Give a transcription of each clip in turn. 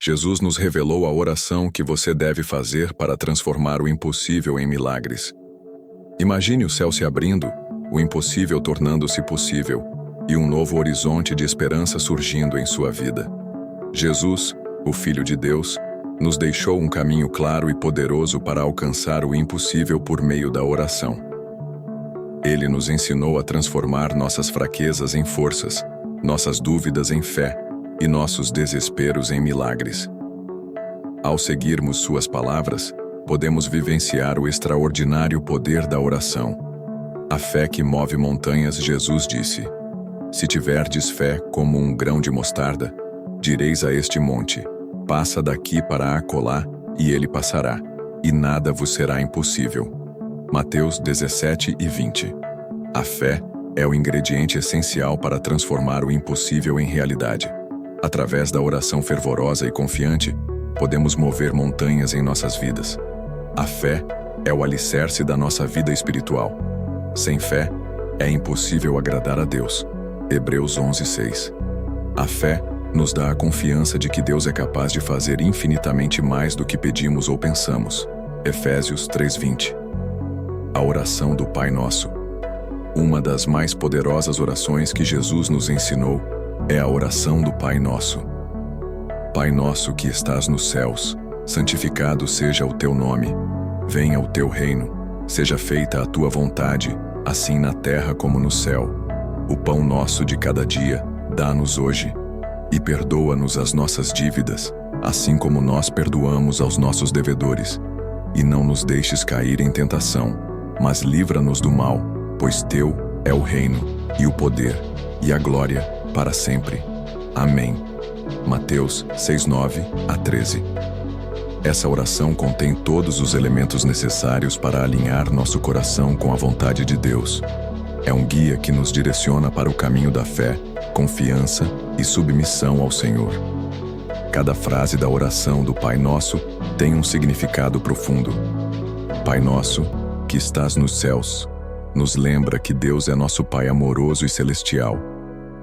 Jesus nos revelou a oração que você deve fazer para transformar o impossível em milagres. Imagine o céu se abrindo, o impossível tornando-se possível, e um novo horizonte de esperança surgindo em sua vida. Jesus, o Filho de Deus, nos deixou um caminho claro e poderoso para alcançar o impossível por meio da oração. Ele nos ensinou a transformar nossas fraquezas em forças, nossas dúvidas em fé e nossos desesperos em milagres. Ao seguirmos suas palavras, podemos vivenciar o extraordinário poder da oração. A fé que move montanhas. Jesus disse: "Se tiverdes fé como um grão de mostarda, direis a este monte: passa daqui para acolá, e ele passará, e nada vos será impossível." Mateus 17:20. A fé é o ingrediente essencial para transformar o impossível em realidade. Através da oração fervorosa e confiante, podemos mover montanhas em nossas vidas. A fé é o alicerce da nossa vida espiritual. Sem fé, é impossível agradar a Deus. Hebreus 11:6. A fé nos dá a confiança de que Deus é capaz de fazer infinitamente mais do que pedimos ou pensamos. Efésios 3:20. A oração do Pai Nosso. Uma das mais poderosas orações que Jesus nos ensinou é a oração do Pai Nosso. Pai nosso que estás nos céus, santificado seja o teu nome. Venha o teu reino. Seja feita a tua vontade, assim na terra como no céu. O pão nosso de cada dia, dá-nos hoje. E perdoa-nos as nossas dívidas, assim como nós perdoamos aos nossos devedores. E não nos deixes cair em tentação, mas livra-nos do mal, pois teu é o reino, e o poder, e a glória, para sempre. Amém. Mateus 6:9-13. Essa oração contém todos os elementos necessários para alinhar nosso coração com a vontade de Deus. É um guia que nos direciona para o caminho da fé, confiança e submissão ao Senhor. Cada frase da oração do Pai Nosso tem um significado profundo. Pai Nosso, que estás nos céus, nos lembra que Deus é nosso Pai amoroso e celestial.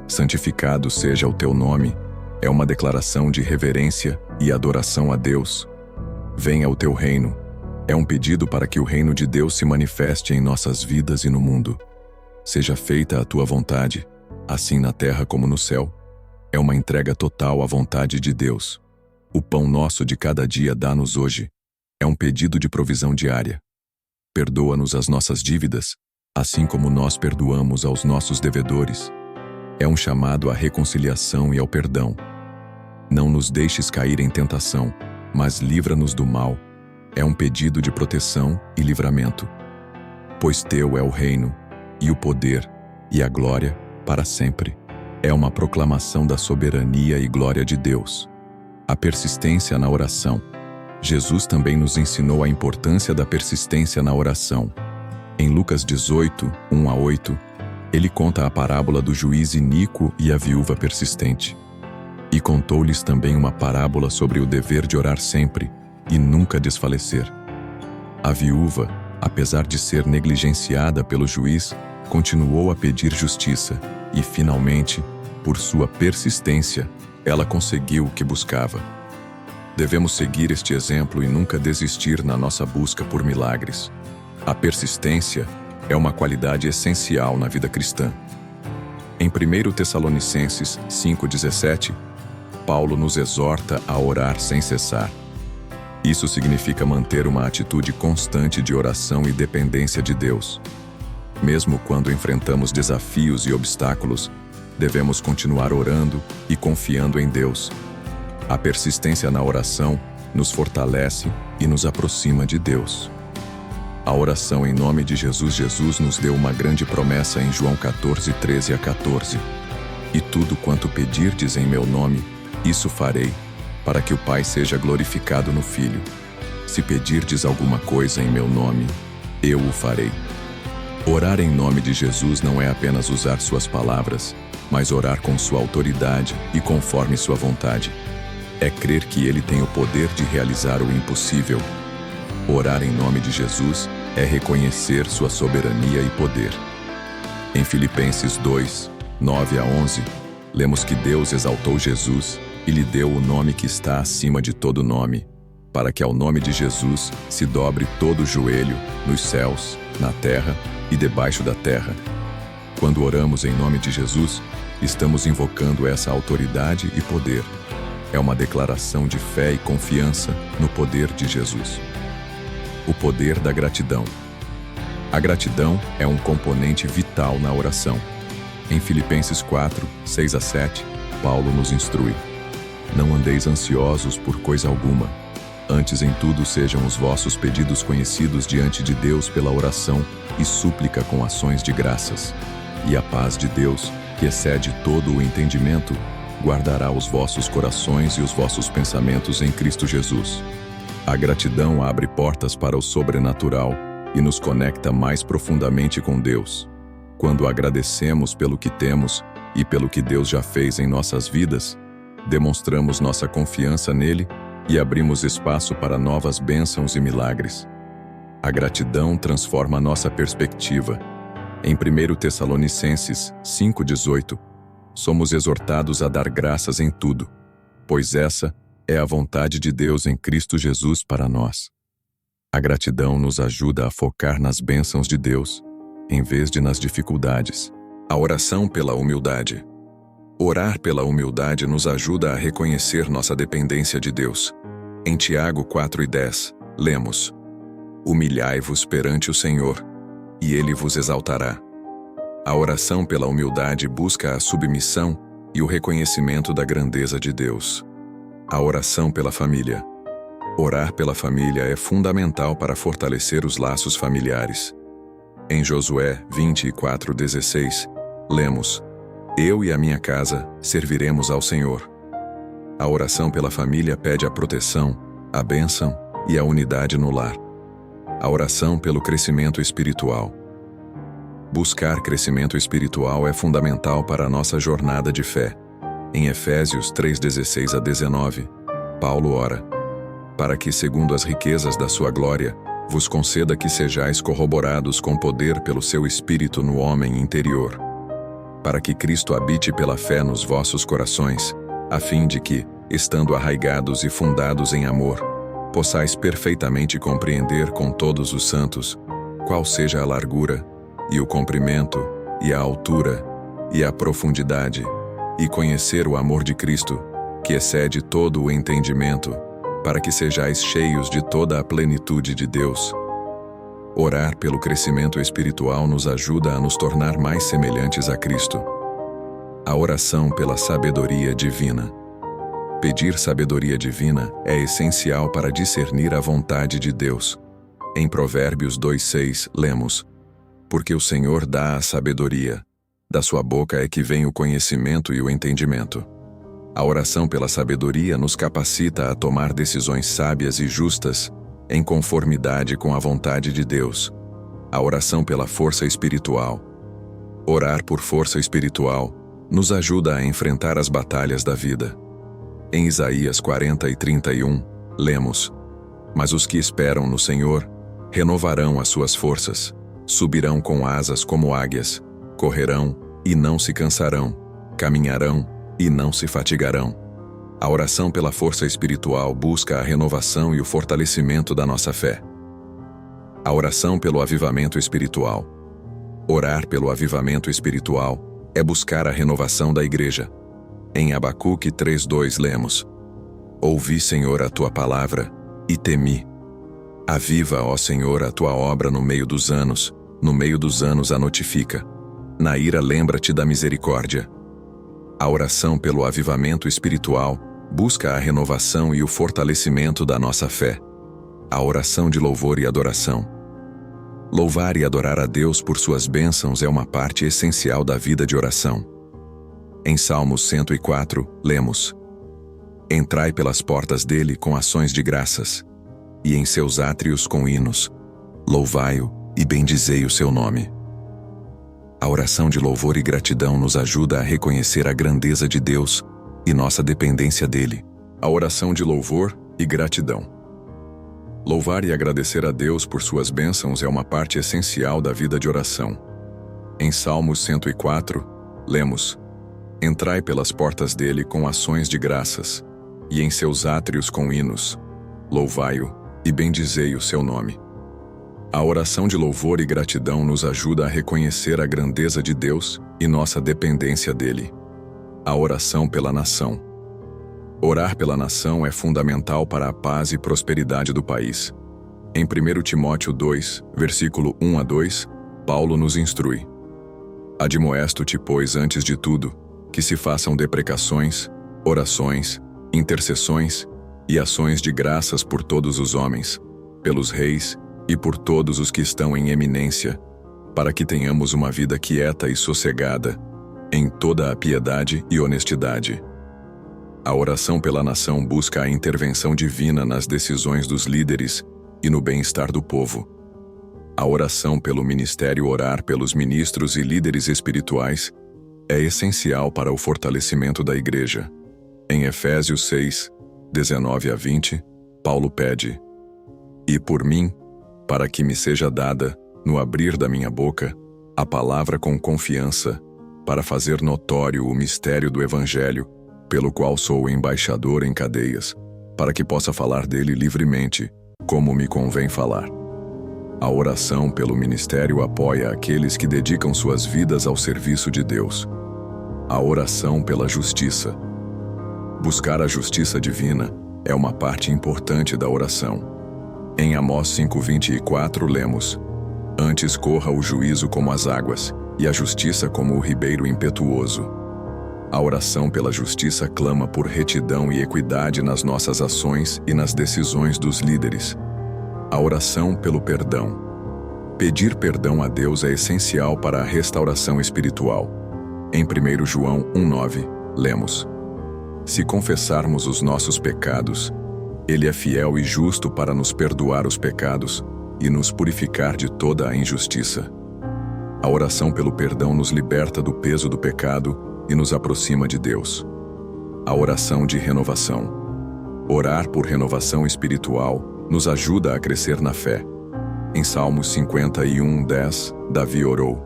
Santificado seja o teu nome, é uma declaração de reverência e adoração a Deus. Venha o teu reino, é um pedido para que o reino de Deus se manifeste em nossas vidas e no mundo. Seja feita a tua vontade, assim na terra como no céu. É uma entrega total à vontade de Deus. O pão nosso de cada dia dá-nos hoje. É um pedido de provisão diária. Perdoa-nos as nossas dívidas, assim como nós perdoamos aos nossos devedores. É um chamado à reconciliação e ao perdão. Não nos deixes cair em tentação, mas livra-nos do mal. É um pedido de proteção e livramento. Pois teu é o reino, e o poder, e a glória, para sempre. É uma proclamação da soberania e glória de Deus. A persistência na oração. Jesus também nos ensinou a importância da persistência na oração. Em Lucas 18:1-8, ele conta a parábola do juiz iníquo e a viúva persistente. E contou-lhes também uma parábola sobre o dever de orar sempre e nunca desfalecer. A viúva, apesar de ser negligenciada pelo juiz, continuou a pedir justiça e, finalmente, por sua persistência, ela conseguiu o que buscava. Devemos seguir este exemplo e nunca desistir na nossa busca por milagres. A persistência é uma qualidade essencial na vida cristã. Em 1 Tessalonicenses 5:17, Paulo nos exorta a orar sem cessar. Isso significa manter uma atitude constante de oração e dependência de Deus. Mesmo quando enfrentamos desafios e obstáculos, devemos continuar orando e confiando em Deus. A persistência na oração nos fortalece e nos aproxima de Deus. A oração em nome de Jesus. Jesus nos deu uma grande promessa em João 14:13-14. E tudo quanto pedirdes em meu nome, isso farei, para que o Pai seja glorificado no Filho. Se pedirdes alguma coisa em meu nome, eu o farei. Orar em nome de Jesus não é apenas usar suas palavras, mas orar com sua autoridade e conforme sua vontade. É crer que Ele tem o poder de realizar o impossível. Orar em nome de Jesus é reconhecer sua soberania e poder. Em Filipenses 2:9-11, lemos que Deus exaltou Jesus e lhe deu o nome que está acima de todo nome, para que ao nome de Jesus se dobre todo o joelho, nos céus, na terra e debaixo da terra. Quando oramos em nome de Jesus, estamos invocando essa autoridade e poder. É uma declaração de fé e confiança no poder de Jesus. O poder da gratidão. A gratidão é um componente vital na oração. Em Filipenses 4, 6 a 7, Paulo nos instrui: não andeis ansiosos por coisa alguma, antes em tudo sejam os vossos pedidos conhecidos diante de Deus pela oração e súplica com ações de graças. E a paz de Deus, que excede todo o entendimento, guardará os vossos corações e os vossos pensamentos em Cristo Jesus. A gratidão abre portas para o sobrenatural e nos conecta mais profundamente com Deus. Quando agradecemos pelo que temos e pelo que Deus já fez em nossas vidas, demonstramos nossa confiança nele e abrimos espaço para novas bênçãos e milagres. A gratidão transforma nossa perspectiva. Em 1 Tessalonicenses 5,18, somos exortados a dar graças em tudo, pois essa é a vontade de Deus em Cristo Jesus para nós. A gratidão nos ajuda a focar nas bênçãos de Deus, em vez de nas dificuldades. A oração pela humildade. Orar pela humildade nos ajuda a reconhecer nossa dependência de Deus. Em Tiago 4:10, lemos: humilhai-vos perante o Senhor, e Ele vos exaltará. A oração pela humildade busca a submissão e o reconhecimento da grandeza de Deus. A oração pela família. Orar pela família é fundamental para fortalecer os laços familiares. Em Josué 24:16, lemos: eu e a minha casa serviremos ao Senhor. A oração pela família pede a proteção, a bênção e a unidade no lar. A oração pelo crescimento espiritual. Buscar crescimento espiritual é fundamental para a nossa jornada de fé. Em Efésios 3:16 a 19, Paulo ora: para que, segundo as riquezas da sua glória, vos conceda que sejais corroborados com poder pelo seu Espírito no homem interior, para que Cristo habite pela fé nos vossos corações, a fim de que, estando arraigados e fundados em amor, possais perfeitamente compreender com todos os santos qual seja a largura, e o comprimento, e a altura, e a profundidade, e conhecer o amor de Cristo, que excede todo o entendimento, para que sejais cheios de toda a plenitude de Deus. Orar pelo crescimento espiritual nos ajuda a nos tornar mais semelhantes a Cristo. A oração pela sabedoria divina. Pedir sabedoria divina é essencial para discernir a vontade de Deus. Em Provérbios 2:6, lemos: porque o Senhor dá a sabedoria, da sua boca é que vem o conhecimento e o entendimento. A oração pela sabedoria nos capacita a tomar decisões sábias e justas, em conformidade com a vontade de Deus. A oração pela força espiritual. Orar por força espiritual nos ajuda a enfrentar as batalhas da vida. Em Isaías 40:31, lemos: mas os que esperam no Senhor renovarão as suas forças, subirão com asas como águias, correrão e não se cansarão, caminharão e não se fatigarão. A oração pela força espiritual busca a renovação e o fortalecimento da nossa fé. A oração pelo avivamento espiritual. Orar pelo avivamento espiritual é buscar a renovação da igreja. Em Abacuque 3:2 lemos: ouvi, Senhor, a tua palavra, e temi. Aviva, ó Senhor, a tua obra no meio dos anos a notifica. Na ira lembra-te da misericórdia. A oração pelo avivamento espiritual busca a renovação e o fortalecimento da nossa fé. A oração de louvor e adoração. Louvar e adorar a Deus por suas bênçãos é uma parte essencial da vida de oração. Em Salmos 104, lemos: entrai pelas portas dele com ações de graças, e em seus átrios com hinos. Louvai-o e bendizei o seu nome. A oração de louvor e gratidão nos ajuda a reconhecer a grandeza de Deus e nossa dependência dele. A oração de louvor e gratidão. Louvar e agradecer a Deus por suas bênçãos é uma parte essencial da vida de oração. Em Salmos 104, lemos: Entrai pelas portas dele com ações de graças, e em seus átrios com hinos. Louvai-o e bendizei o seu nome. A oração de louvor e gratidão nos ajuda a reconhecer a grandeza de Deus e nossa dependência dele. A oração pela nação. Orar pela nação é fundamental para a paz e prosperidade do país. Em 1 Timóteo 2, versículo 1 a 2, Paulo nos instrui: Admoesto-te, pois, antes de tudo, que se façam deprecações, orações, intercessões e ações de graças por todos os homens, pelos reis e por todos os que estão em eminência, para que tenhamos uma vida quieta e sossegada, em toda a piedade e honestidade. A oração pela nação busca a intervenção divina nas decisões dos líderes e no bem-estar do povo. A oração pelo ministério orar pelos ministros e líderes espirituais é essencial para o fortalecimento da Igreja. Em Efésios 6, 19 a 20, Paulo pede: E por mim, para que me seja dada, no abrir da minha boca, a palavra com confiança, para fazer notório o mistério do Evangelho, pelo qual sou embaixador em cadeias, para que possa falar dele livremente, como me convém falar. A oração pelo ministério apoia aqueles que dedicam suas vidas ao serviço de Deus. A oração pela justiça. Buscar a justiça divina é uma parte importante da oração. Em Amós 5:24 lemos: Antes corra o juízo como as águas, e a justiça como o ribeiro impetuoso. A oração pela justiça clama por retidão e equidade nas nossas ações e nas decisões dos líderes. A oração pelo perdão. Pedir perdão a Deus é essencial para a restauração espiritual. Em 1 João 1:9, lemos: Se confessarmos os nossos pecados, Ele é fiel e justo para nos perdoar os pecados e nos purificar de toda a injustiça. A oração pelo perdão nos liberta do peso do pecado e nos aproxima de Deus. A oração de renovação. Orar por renovação espiritual nos ajuda a crescer na fé. Em Salmos 51:10, Davi orou: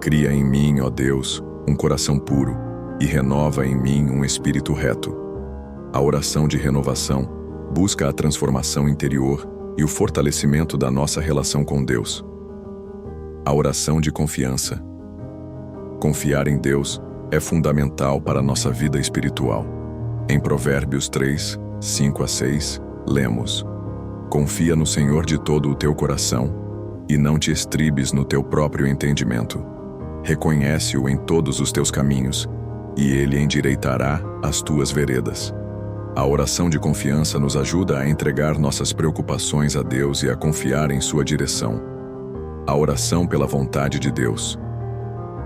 Cria em mim, ó Deus, um coração puro, e renova em mim um espírito reto. A oração de renovação busca a transformação interior e o fortalecimento da nossa relação com Deus. A oração de confiança. Confiar em Deus é fundamental para a nossa vida espiritual. Em Provérbios 3, 5 a 6, lemos: Confia no Senhor de todo o teu coração, e não te estribes no teu próprio entendimento. Reconhece-o em todos os teus caminhos, e ele endireitará as tuas veredas. A oração de confiança nos ajuda a entregar nossas preocupações a Deus e a confiar em sua direção. A oração pela vontade de Deus.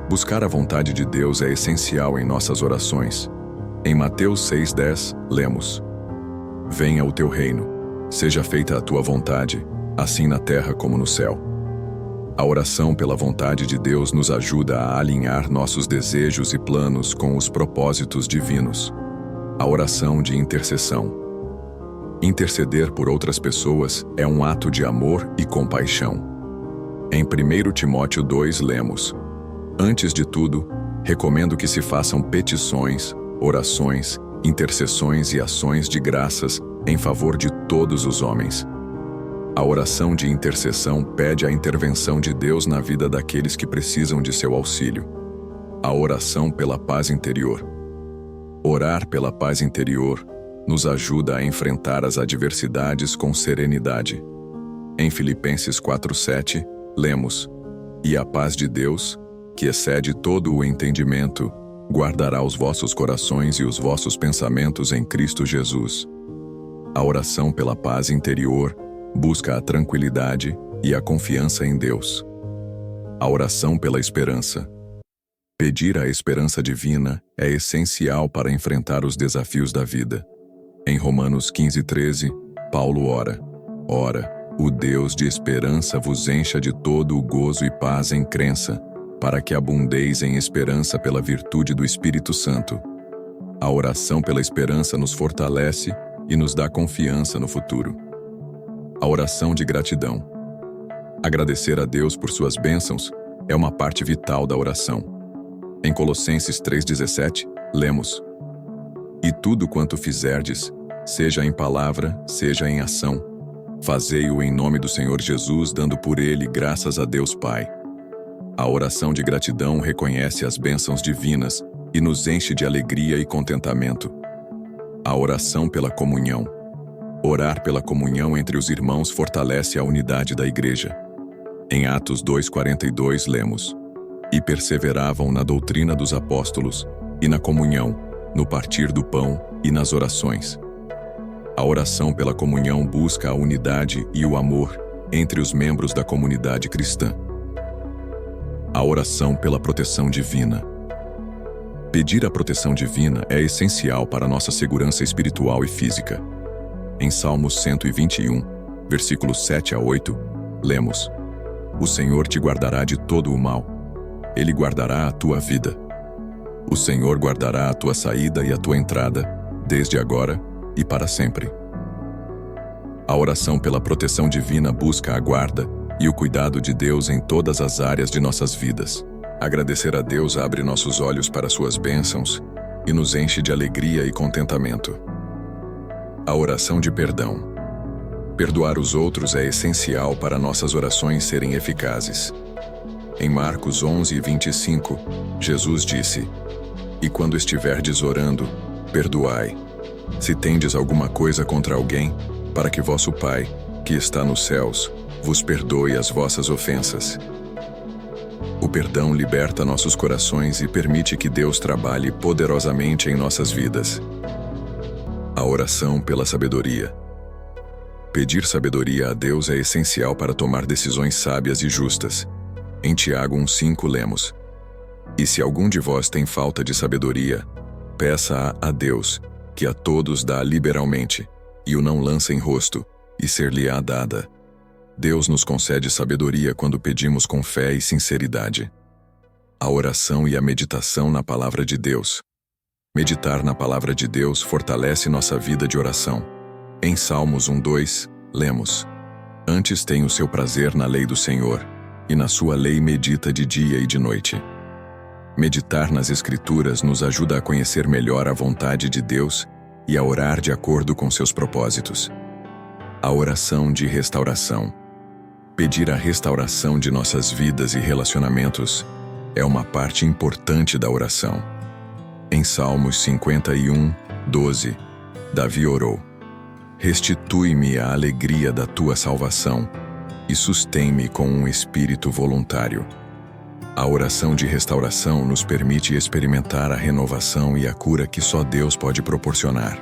Buscar a vontade de Deus é essencial em nossas orações. Em Mateus 6:10, lemos: Venha o teu reino, seja feita a tua vontade, assim na terra como no céu. A oração pela vontade de Deus nos ajuda a alinhar nossos desejos e planos com os propósitos divinos. A oração de intercessão. Interceder por outras pessoas é um ato de amor e compaixão. Em 1 Timóteo 2 lemos: Antes de tudo, recomendo que se façam petições, orações, intercessões e ações de graças em favor de todos os homens. A oração de intercessão pede a intervenção de Deus na vida daqueles que precisam de seu auxílio. A oração pela paz interior. Orar pela paz interior nos ajuda a enfrentar as adversidades com serenidade. Em Filipenses 4:7, lemos: E a paz de Deus, que excede todo o entendimento, guardará os vossos corações e os vossos pensamentos em Cristo Jesus. A oração pela paz interior busca a tranquilidade e a confiança em Deus. A oração pela esperança. Pedir a esperança divina é essencial para enfrentar os desafios da vida. Em Romanos 15:13, Paulo ora: Ora, o Deus de esperança vos encha de todo o gozo e paz em crença, para que abundeis em esperança pela virtude do Espírito Santo. A oração pela esperança nos fortalece e nos dá confiança no futuro. A oração de gratidão. Agradecer a Deus por suas bênçãos é uma parte vital da oração. Em Colossenses 3:17, Lemos: E tudo quanto fizerdes, seja em palavra, seja em ação, fazei-o em nome do Senhor Jesus, dando por ele graças a Deus Pai. A oração de gratidão reconhece as bênçãos divinas e nos enche de alegria e contentamento. A oração pela comunhão. Orar pela comunhão entre os irmãos fortalece a unidade da Igreja. Em Atos 2:42 lemos: E perseveravam na doutrina dos apóstolos, e na comunhão, no partir do pão e nas orações. A oração pela comunhão busca a unidade e o amor entre os membros da comunidade cristã. A oração pela proteção divina. Pedir a proteção divina é essencial para nossa segurança espiritual e física. Em Salmos 121, versículos 7 a 8, lemos: O Senhor te guardará de todo o mal. Ele guardará a tua vida. O Senhor guardará a tua saída e a tua entrada, desde agora e para sempre. A oração pela proteção divina busca a guarda e o cuidado de Deus em todas as áreas de nossas vidas. Agradecer a Deus abre nossos olhos para suas bênçãos e nos enche de alegria e contentamento. A oração de perdão. Perdoar os outros é essencial para nossas orações serem eficazes. Em Marcos 11:25, Jesus disse: E quando estiverdes orando, perdoai, se tendes alguma coisa contra alguém, para que vosso Pai, que está nos céus, vos perdoe as vossas ofensas. O perdão liberta nossos corações e permite que Deus trabalhe poderosamente em nossas vidas. A oração pela sabedoria. Pedir sabedoria a Deus é essencial para tomar decisões sábias e justas. Em Tiago 1:5 lemos: E se algum de vós tem falta de sabedoria, peça-a a Deus, que a todos dá liberalmente, e o não lança em rosto, e ser-lhe-á dada. Deus nos concede sabedoria quando pedimos com fé e sinceridade. A oração e a meditação na Palavra de Deus. Meditar na Palavra de Deus fortalece nossa vida de oração. Em Salmos 1:2, lemos: Antes tem o seu prazer na lei do Senhor, e na sua lei medita de dia e de noite. Meditar nas Escrituras nos ajuda a conhecer melhor a vontade de Deus e a orar de acordo com seus propósitos. A oração de restauração. Pedir a restauração de nossas vidas e relacionamentos é uma parte importante da oração. Em Salmos 51:12, Davi orou: Restitui-me a alegria da tua salvação e sustém-me com um espírito voluntário. A oração de restauração nos permite experimentar a renovação e a cura que só Deus pode proporcionar.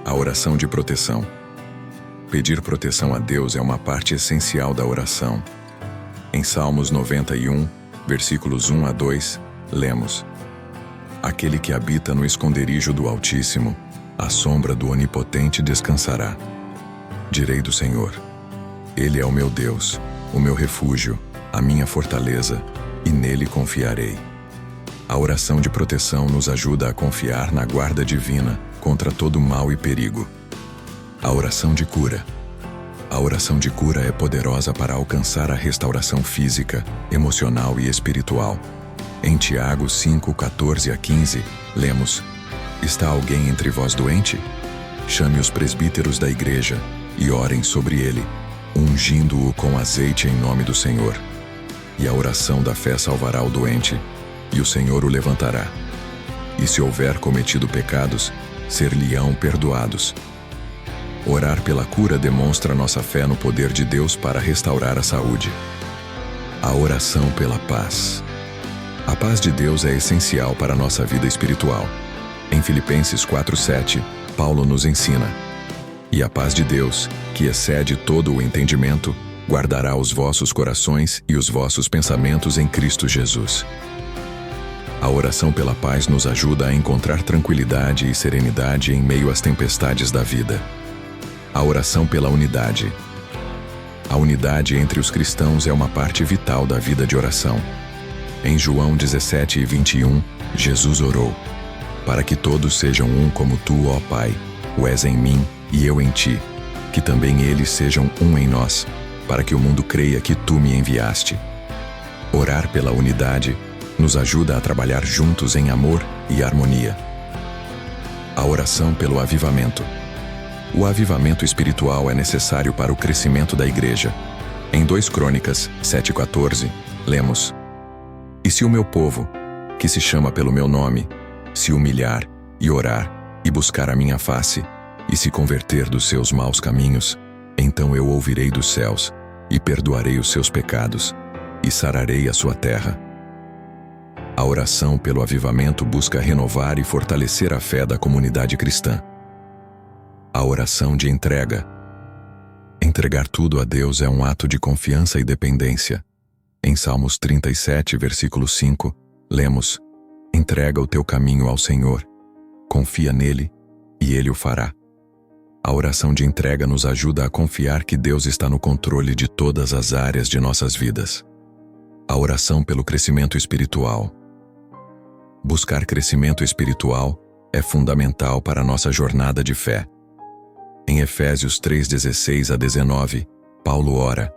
A oração de proteção. Pedir proteção a Deus é uma parte essencial da oração. Em Salmos 91, versículos 1 a 2, lemos: Aquele que habita no esconderijo do Altíssimo, à sombra do Onipotente descansará. Direi do Senhor: Ele é o meu Deus, o meu refúgio, a minha fortaleza, e nele confiarei. A oração de proteção nos ajuda a confiar na guarda divina contra todo mal e perigo. A oração de cura. A oração de cura é poderosa para alcançar a restauração física, emocional e espiritual. Em Tiago 5:14 a 15, lemos: Está alguém entre vós doente? Chame os presbíteros da igreja e orem sobre ele, ungindo-o com azeite em nome do Senhor. E a oração da fé salvará o doente, e o Senhor o levantará. E se houver cometido pecados, ser-lhe-ão perdoados. Orar pela cura demonstra nossa fé no poder de Deus para restaurar a saúde. A oração pela paz. A paz de Deus é essencial para a nossa vida espiritual. Em Filipenses 4:7, Paulo nos ensina: E a paz de Deus, que excede todo o entendimento, guardará os vossos corações e os vossos pensamentos em Cristo Jesus. A oração pela paz nos ajuda a encontrar tranquilidade e serenidade em meio às tempestades da vida. A oração pela unidade. A unidade entre os cristãos é uma parte vital da vida de oração. Em João 17:21, Jesus orou: Para que todos sejam um como tu, ó Pai, o és em mim e eu em ti, que também eles sejam um em nós, para que o mundo creia que tu me enviaste. Orar pela unidade nos ajuda a trabalhar juntos em amor e harmonia. A oração pelo avivamento. O avivamento espiritual é necessário para o crescimento da igreja. Em 2 Crônicas 7,14, lemos: "E se o meu povo, que se chama pelo meu nome, se humilhar e orar e buscar a minha face, e se converter dos seus maus caminhos, então eu ouvirei dos céus e perdoarei os seus pecados e sararei a sua terra." A oração pelo avivamento busca renovar e fortalecer a fé da comunidade cristã. A oração de entrega. Entregar tudo a Deus é um ato de confiança e dependência. Em Salmos 37, versículo 5, lemos: "Entrega o teu caminho ao Senhor, confia nele e ele o fará." A oração de entrega nos ajuda a confiar que Deus está no controle de todas as áreas de nossas vidas. A oração pelo crescimento espiritual. Buscar crescimento espiritual é fundamental para a nossa jornada de fé. Em Efésios 3:16-19, Paulo ora: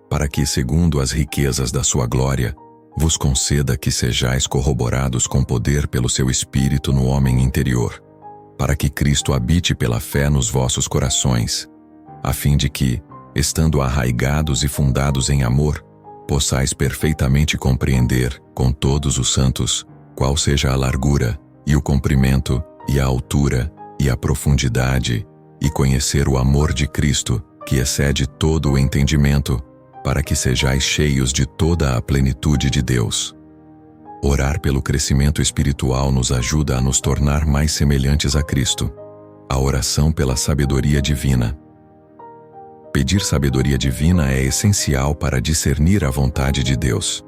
"Para que, segundo as riquezas da sua glória, vos conceda que sejais corroborados com poder pelo seu Espírito no homem interior, para que Cristo habite pela fé nos vossos corações, a fim de que, estando arraigados e fundados em amor, possais perfeitamente compreender, com todos os santos, qual seja a largura, e o comprimento, e a altura, e a profundidade, e conhecer o amor de Cristo, que excede todo o entendimento, para que sejais cheios de toda a plenitude de Deus." Orar pelo crescimento espiritual nos ajuda a nos tornar mais semelhantes a Cristo. A oração pela sabedoria divina. Pedir sabedoria divina é essencial para discernir a vontade de Deus.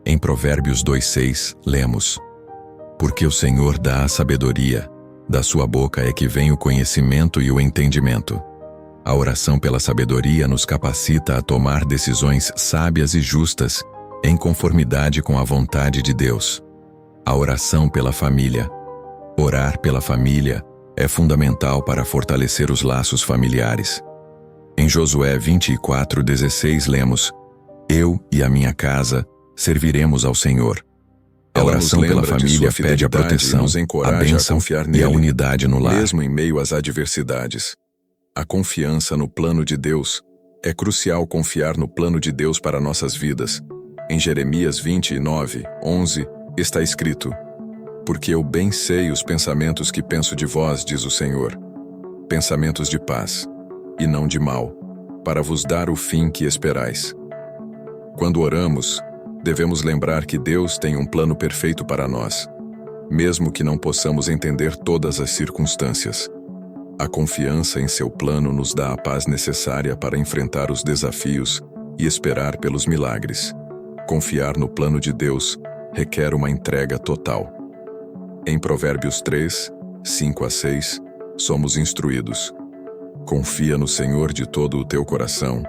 Em Provérbios 2:6, lemos: "Porque o Senhor dá a sabedoria, da sua boca é que vem o conhecimento e o entendimento." A oração pela sabedoria nos capacita a tomar decisões sábias e justas, em conformidade com a vontade de Deus. A oração pela família. Orar pela família é fundamental para fortalecer os laços familiares. Em Josué 24:16 lemos: "Eu e a minha casa serviremos ao Senhor." A oração pela família pede a proteção, a bênção e a unidade no lar. Mesmo em meio às adversidades. A confiança no plano de Deus. É crucial confiar no plano de Deus para nossas vidas. Em Jeremias 29:11 está escrito: "Porque eu bem sei os pensamentos que penso de vós, diz o Senhor, pensamentos de paz, e não de mal, para vos dar o fim que esperais." Quando oramos, devemos lembrar que Deus tem um plano perfeito para nós, mesmo que não possamos entender todas as circunstâncias. A confiança em seu plano nos dá a paz necessária para enfrentar os desafios e esperar pelos milagres. Confiar no plano de Deus requer uma entrega total. Em Provérbios 3:5-6, somos instruídos: "Confia no Senhor de todo o teu coração,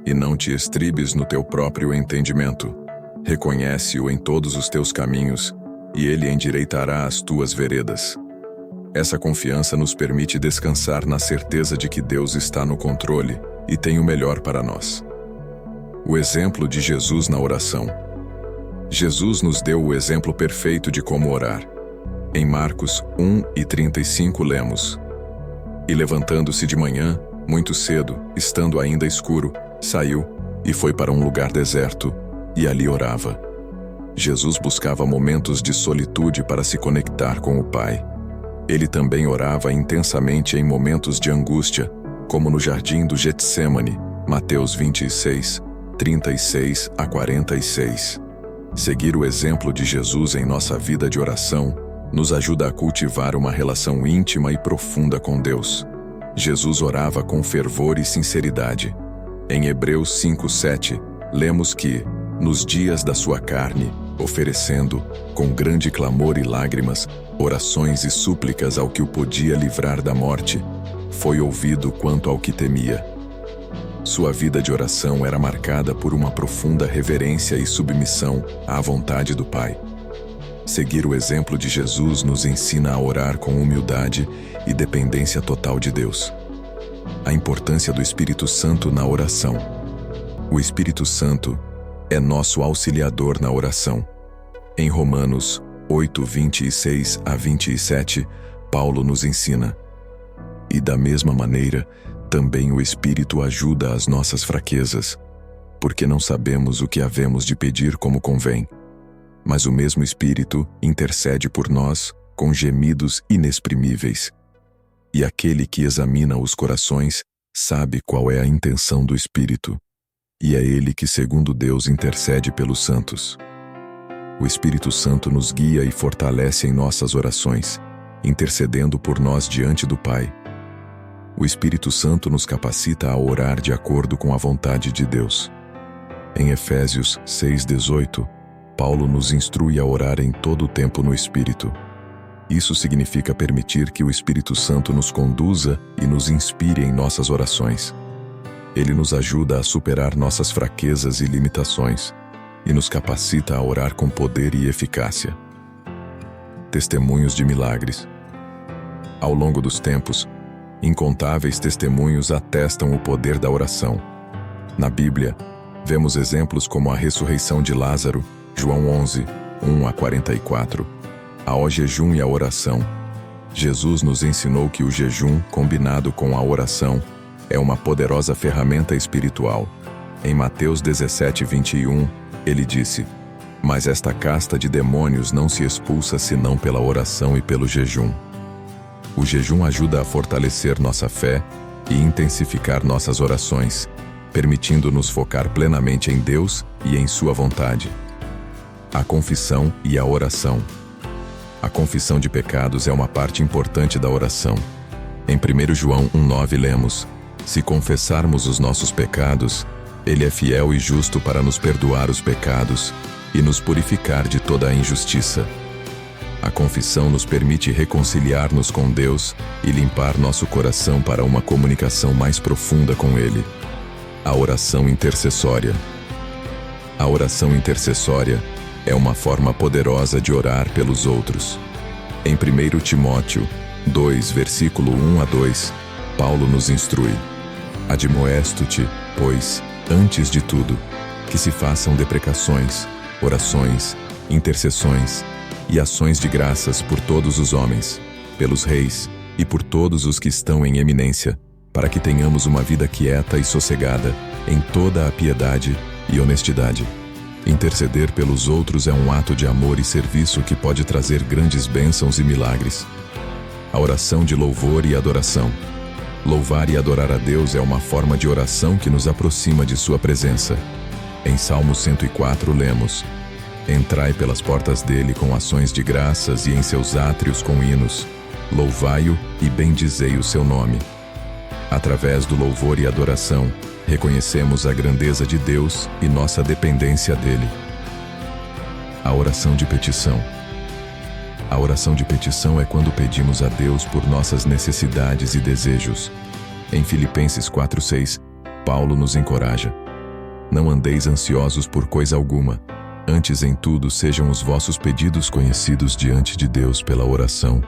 e não te estribes no teu próprio entendimento. Reconhece-o em todos os teus caminhos, e ele endireitará as tuas veredas." Essa confiança nos permite descansar na certeza de que Deus está no controle e tem o melhor para nós. O exemplo de Jesus na oração. Jesus nos deu o exemplo perfeito de como orar. Em Marcos 1:35 lemos: "E levantando-se de manhã, muito cedo, estando ainda escuro, saiu e foi para um lugar deserto, e ali orava." Jesus buscava momentos de solitude para se conectar com o Pai. Ele também orava intensamente em momentos de angústia, como no jardim do Getsêmani, Mateus 26:36-46. Seguir o exemplo de Jesus em nossa vida de oração nos ajuda a cultivar uma relação íntima e profunda com Deus. Jesus orava com fervor e sinceridade. Em Hebreus 5:7, lemos que, nos dias da sua carne, oferecendo, com grande clamor e lágrimas, orações e súplicas ao que o podia livrar da morte, foi ouvido quanto ao que temia. Sua vida de oração era marcada por uma profunda reverência e submissão à vontade do Pai. Seguir o exemplo de Jesus nos ensina a orar com humildade e dependência total de Deus. A importância do Espírito Santo na oração. O Espírito Santo é nosso auxiliador na oração. Em Romanos 8, 26 a 27, Paulo nos ensina: e da mesma maneira, também o Espírito ajuda as nossas fraquezas, porque não sabemos o que havemos de pedir como convém. Mas o mesmo Espírito intercede por nós com gemidos inexprimíveis. E aquele que examina os corações sabe qual é a intenção do Espírito, e é ele que, segundo Deus, intercede pelos santos. O Espírito Santo nos guia e fortalece em nossas orações, intercedendo por nós diante do Pai. O Espírito Santo nos capacita a orar de acordo com a vontade de Deus. Em Efésios 6:18, Paulo nos instrui a orar em todo o tempo no Espírito. Isso significa permitir que o Espírito Santo nos conduza e nos inspire em nossas orações. Ele nos ajuda a superar nossas fraquezas e limitações e nos capacita a orar com poder e eficácia. Testemunhos de milagres. Ao longo dos tempos, incontáveis testemunhos atestam o poder da oração. Na Bíblia, vemos exemplos como a ressurreição de Lázaro, João 11, 1 a 44, ao jejum e a oração. Jesus nos ensinou que o jejum, combinado com a oração, é uma poderosa ferramenta espiritual. Em Mateus 17, 21, ele disse: mas esta casta de demônios não se expulsa senão pela oração e pelo jejum. O jejum ajuda a fortalecer nossa fé e intensificar nossas orações, permitindo-nos focar plenamente em Deus e em sua vontade. A confissão e a oração. A confissão de pecados é uma parte importante da oração. Em 1 João 1,9 lemos: se confessarmos os nossos pecados, Ele é fiel e justo para nos perdoar os pecados e nos purificar de toda a injustiça. A confissão nos permite reconciliar-nos com Deus e limpar nosso coração para uma comunicação mais profunda com Ele. A oração intercessória. A oração intercessória é uma forma poderosa de orar pelos outros. Em 1 Timóteo 2, versículo 1 a 2, Paulo nos instrui: admoesto-te, pois, antes de tudo, que se façam deprecações, orações, intercessões e ações de graças por todos os homens, pelos reis e por todos os que estão em eminência, para que tenhamos uma vida quieta e sossegada, em toda a piedade e honestidade. Interceder pelos outros é um ato de amor e serviço que pode trazer grandes bênçãos e milagres. A oração de louvor e adoração. Louvar e adorar a Deus é uma forma de oração que nos aproxima de sua presença. Em Salmo 104 lemos: entrai pelas portas dele com ações de graças e em seus átrios com hinos. Louvai-o e bendizei o seu nome. Através do louvor e adoração, reconhecemos a grandeza de Deus e nossa dependência dele. A oração de petição. A oração de petição é quando pedimos a Deus por nossas necessidades e desejos. Em Filipenses 4:6, Paulo nos encoraja: não andeis ansiosos por coisa alguma, antes em tudo sejam os vossos pedidos conhecidos diante de Deus pela oração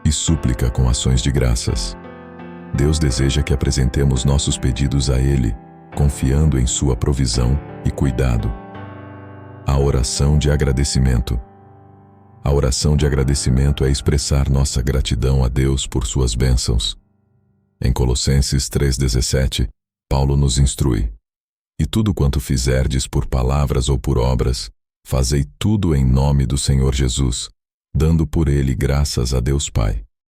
e súplica com ações de graças. Deus deseja que apresentemos nossos pedidos a Ele, confiando em sua provisão e cuidado. A oração de agradecimento. A oração de agradecimento é expressar nossa gratidão a Deus por suas bênçãos. Em Colossenses 3:17, Paulo nos instrui: e tudo quanto fizerdes por palavras ou por obras, fazei tudo em nome do Senhor Jesus, dando por ele graças a Deus Pai.